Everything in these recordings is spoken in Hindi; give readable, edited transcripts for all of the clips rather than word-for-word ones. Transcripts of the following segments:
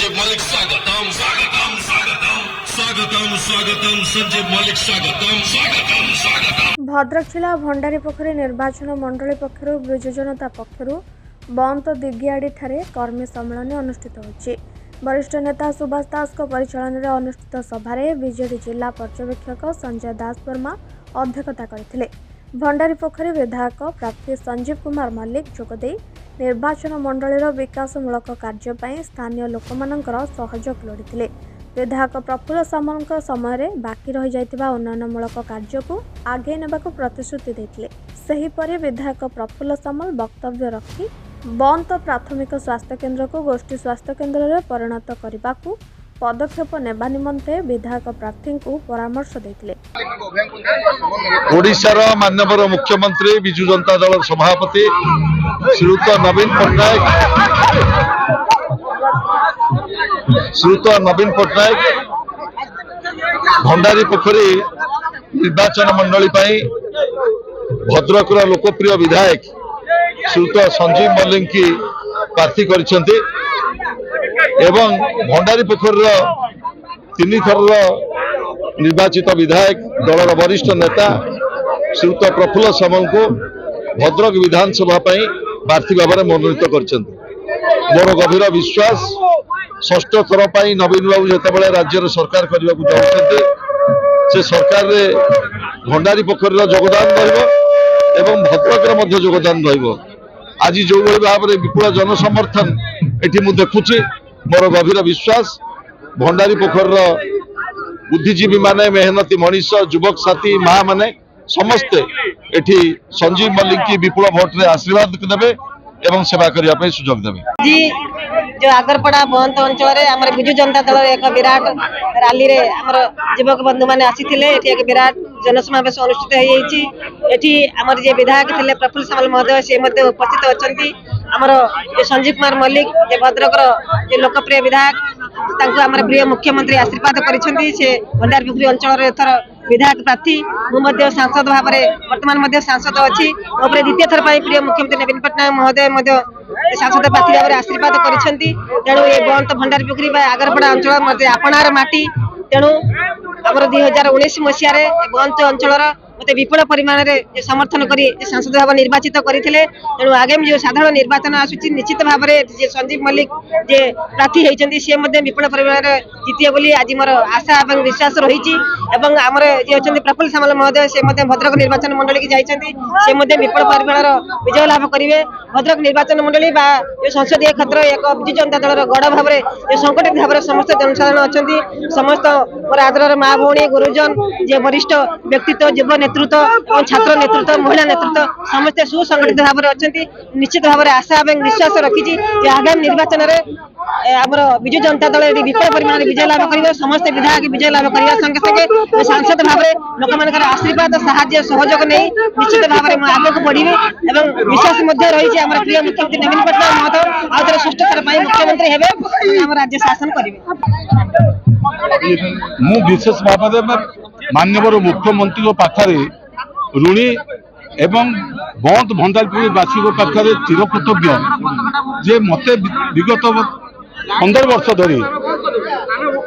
संजय मलिक स्वागतम स्वागतम स्वागतम स्वागतम स्वागतम संजय मलिक स्वागतम स्वागतम स्वागतम। भद्रक जिला भंडारीपोखरी निर्वाचन मंडली पक्षर विजु जनता पक्षर बंत दिगियाड़ी ठारे कर्मी सम्मेलन अनुष्ठित होछि। वरिष्ठ नेता सुभाष दास परिचालन में अनुष्ठित सभारे बीजेडी जिला पर्यवेक्षक संजय दास वर्मा अध्यक्षता करथिले। भंडारीपोखरी विधायक प्रार्थी संजीव कुमार मल्लिक जोगदे निर्वाचन मंडलीर विकासमूलक कार्य पई स्थानीय लोकमानकर सहयोग लोड़िथिले। विधायक प्रफुल्ल सामल समय बाकी रही जाइतिबा उन्नयनमूलक कार्य को आगे नेबाक प्रतिश्रुति देथिले। सेहीपरि विधायक प्रफुल्ल सामल वक्तव्य रखी बंत प्राथमिक स्वास्थ्य केन्द्र को गोष्ठी स्वास्थ्य केन्द्र में परिणत करने को पदक्षेप नेबा निमंते विधायक प्रार्थी को परामर्श देथिले। ओडिशार माननीय मुख्यमंत्री विजु जनता दल सभापति श्रीयुत नवीन पट्टनायक भंडारीपोखरी निर्वाचन मंडली भद्रक लोकप्रिय विधायक श्रीयुत संजीव मल्लिक की प्रार्थी करिसेंती एवं भंडारीपोखरी 3 थर निर्वाचित विधायक दलर वरिष्ठ नेता श्रीयुत प्रफुल्ल सामल को भद्रक विधानसभा प्रार्थी भाव में मनोनीत कर मोर गभीर विश्वास षष्ठ थर नवीन बाबू जितेबाला राज्य सरकार करने को चाहते से सरकार भंडारीपोखरी योगदान एवं भद्रक योगदान आज जो भाव में विपुल जनसमर्थन ये मुझे देखुची मोर गभीर विश्वास भंडारीपोखरी बुद्धिजीवी माने मेहनती मनीष युवक साथी माँ माने समस्ते एठी संजीव मल्लिक की विपुल भोट रे आशीर्वाद देवे एवं सेवा करने सुजोग देवे। जी जो आगरपड़ा बंत अंचल विजु जनता दल एक विराट रैली रे आमर युवक बंधु मैंने आसीथिले। एठी एक विराट जनसमावेश अनुष्ठित होईछि। एठी आमर जे विधायक थिले प्रफुल्ल सामल महोदय से मध्ये उपस्थित अछंती। आमर संजीव कुमार मल्लिक जे भद्रक जे लोकप्रिय विधायक तांको आमर प्रिय मुख्यमंत्री आशीर्वाद करिसेंती। से भंडारीपोखरी अंचल रे एथर विधायक प्रार्थी मु सांसद भाव में वर्तमान सांसद अच्छी द्वितीय थर प्रिय मुख्यमंत्री नवीन पट्टनायक महोदय सांसद प्रार्थी भाव में आशीर्वाद करिसेंती। तेणु ये बंत भंडारीपोखरी आगरपड़ा अंचल आपणार माटी तेणु आम 2019 मसीह बंत अंचल मत विपुल परिमाण में समर्थन कर सांसद भाव निर्वाचित करते। तेणु आगामी जो साधारण निर्वाचन आसूची निश्चित भाव में संजीव मल्लिक जे प्रार्थी होती सी विपुल परिमाण जीतिए बोली आज मोर आशा और विश्वास रही। आमर जी अच्छा प्रफुल्ल सामल महोदय से भद्रक निर्वाचन मंडली की जाइछन्ती से विपुल परिमाण विजय लाभ करेंगे। भद्रक निर्वाचन मंडली जो संसदीय क्षेत्र एक विजु जनता दल गढ़ भाव में संगठित भाव में समस्त जनसाधारण अच्छा समस्त मोर आदर माँ भौणी गुरुजन जे वरिष्ठ व्यक्तित्व युव नेतृत्व और छात्र नेतृत्व महिला नेतृत्व समस्त सुसंगठित भाव में अच्छा निश्चित भाव में आशा और विश्वास रखी आगामी निर्वाचन में आमर विजु जनता दल विपुल परिमाण विजय लाभ कर समस्त विधायक विजय लाभ करने संगे संगे सांसद भाव में लोक मान आशीर्वाद साहाय्य सहयोग नहीं निश्चित भाव में आगे बढ़ी विश्वास रही है। प्रिय मुख्यमंत्री नवीन पट्टनायक महोदय आउे षष्ठ थर मुख्यमंत्री हेबे राज्य शासन करेंगे। मु विशेष भाव में माननीय मुख्यमंत्री पाखरे ऋणी एवं बंत भंडारीपोखरी वासी पाखरे चिरकृतज्ञ जे मते विगत 15 वर्ष धरी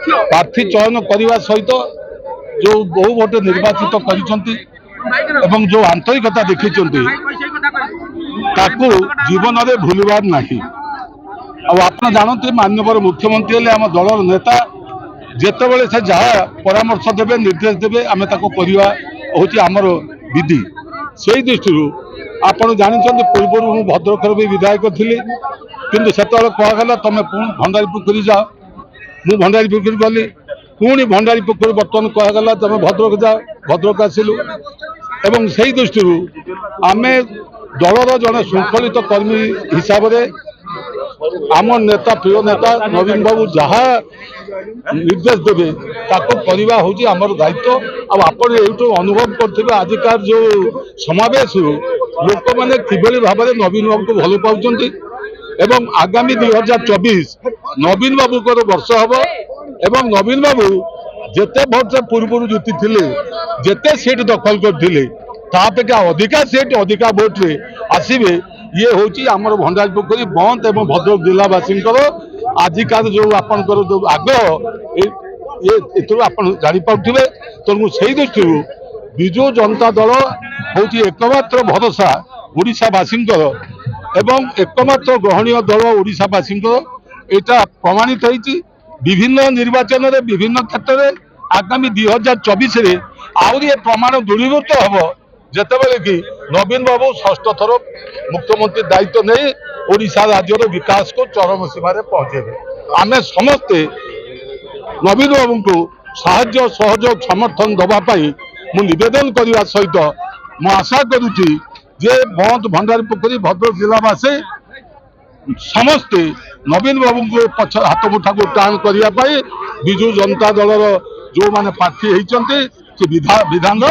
प्रार्थी चयन करने सहित जो बहु भोट निर्वाचित कर जो आंतरिकता देखी जीवन में भूलबार नहीं। आप जानते माननीय मुख्यमंत्री हेले आम दलर नेता जितेबाला से जहाँ परामर्श देवे निर्देश देवे आम हूँ आमर विधि से दृष्टि आपड़ जानते पूर्व मु भद्रक भी विधायक थी किंतु से कहगला तुम भंडारीपोखरी जाओ मु भंडारीपोखरी गली पुणी भंडारीपोखरी बर्तमान कहगला तुम भद्रक जाओ भद्रक आसिलु एवं से दृष्टि आम दलर जड़े श्रृंखलित कर्मी हिसाब से आम नेता प्रिय नेता नवीन बाबू जहाँ निर्देश देवे करवा हूँ आमर दायित्व। अब आप अनुभव करते आजिकार जो समावेश लोक मैंने किभली भाव में नवीन बाबू को भल पाँच एवं आगामी 2024 नवीन बाबू को वर्ष हम एवं नवीन बाबू जिते भोट से पूर्व जीति थे जिते सीट दखल करते तापेक्षा अधिका सीट अधिका भोट रे आसवे ये हूँ आमर भंडारीपोखरी बंत एवं भद्रक जिलावासी आजिकार जो आपंकर जो आग्रह ये आप जापारे तेणु से दृष्टि विजु जनता दल हूँ एकमात्र भरोसा ओडिशावासी एवं एकमात्र ग्रहणीय दल ओडिशावासी यहाँ प्रमाणित होती विभिन्न निर्वाचन में विभिन्न क्षेत्र में आगामी 2024 आहरी प्रमाण दृढ़ीभूत हम जितेबाला कि नवीन बाबू षष्ठ थर मुख्यमंत्री दायित्व नहीं ओडिशा राज्यर विकास को चरम सीमार पहुंचे आम समस्ते नवीन बाबू को साहाय्य सहयोग समर्थन दवाई मु निवेदन करने सहित मु आशा करुच्ची जे बंद भंडारी पोखरी भद्रक जिलावासी समस्ते नवीन बाबू को पछ हाथ मुठा को टाण करने विजु जनता दल जो माने प्रार्थी होती विधानसभा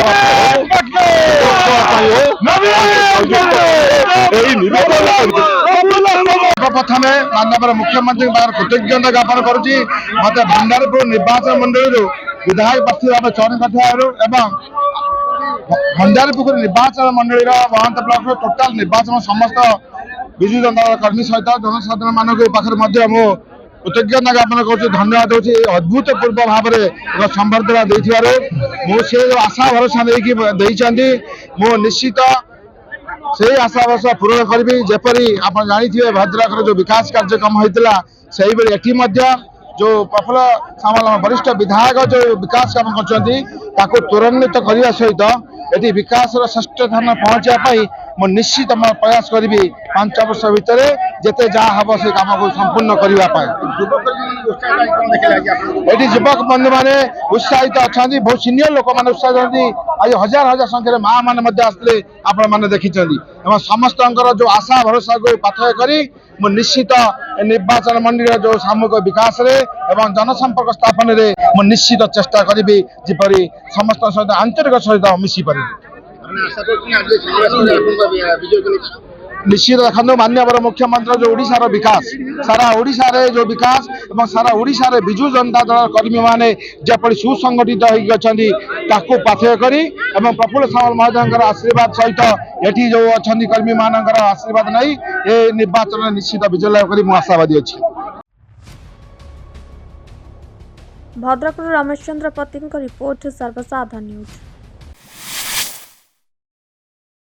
प्रथम माननीय मुख्यमंत्री कृतज्ञता ज्ञापन करुच्ची मत भंडारपुर निर्वाचन मंडली विधायक प्रार्थी भाव चयन कर भंडारपुर निर्वाचन मंडली महंत ब्लॉक टोटाल निर्वाचन समस्त विजु जनता कर्मी सहित जनसाधारण मान कृतज्ञता ज्ञापन कर धन्यवाद दूसरी अभूतपूर्व भाव में संबर्धना मुझे आशा भरोसा नहीं मु निश्चित से आशा भरोसा पूरण करी जपरी आप जानी भद्रक जो विकास कार्यक्रम होता से जो प्रफुल्ल सामल वरिष्ठ विधायक जो विकास काम कर त्वरान्वित करने सहित ये विकास षष्ठ स्थान पहुंचापी मु निश्चित प्रयास करी 5 वर्ष भितर जिते जहाँ हम से कम को संपूर्ण करने ये युवक बंधु मैंने उत्साहित अच्छा बहुत सीनियर लोक मैंने उत्साहित आज हजार हजार संख्यार माँ मैंने आसते आपने देखी समस्त जो आशा भरोसा को पाथय करी मु निश्चित निर्वाचन मंडली जो सामूहिक विकास रे एवं जनसंपर्क स्थापन रे मु निश्चित चेष्टा करी जिपरि समस्त सहित आंतरिक सहित मिसी पारि निश्चित देखो माननीय मुख्यमंत्री जो ओडिशार विकास सारा ओडिशा रे जो विकास एवं सारा ओडिशा रे विजु जनता दल कर्मी माने जपरि सुसंगठित होती पाथय करी एवं प्रफुल्ल सामल महोदय आशीर्वाद सहित ये जो अच्छा कर्मी मान आशीर्वाद नहीं ये निर्वाचन निश्चित विजय लाभ करी आशावादी अच्छी। भद्रक रमेश चंद्र पति रिपोर्ट सर्वसाधारण न्यूज।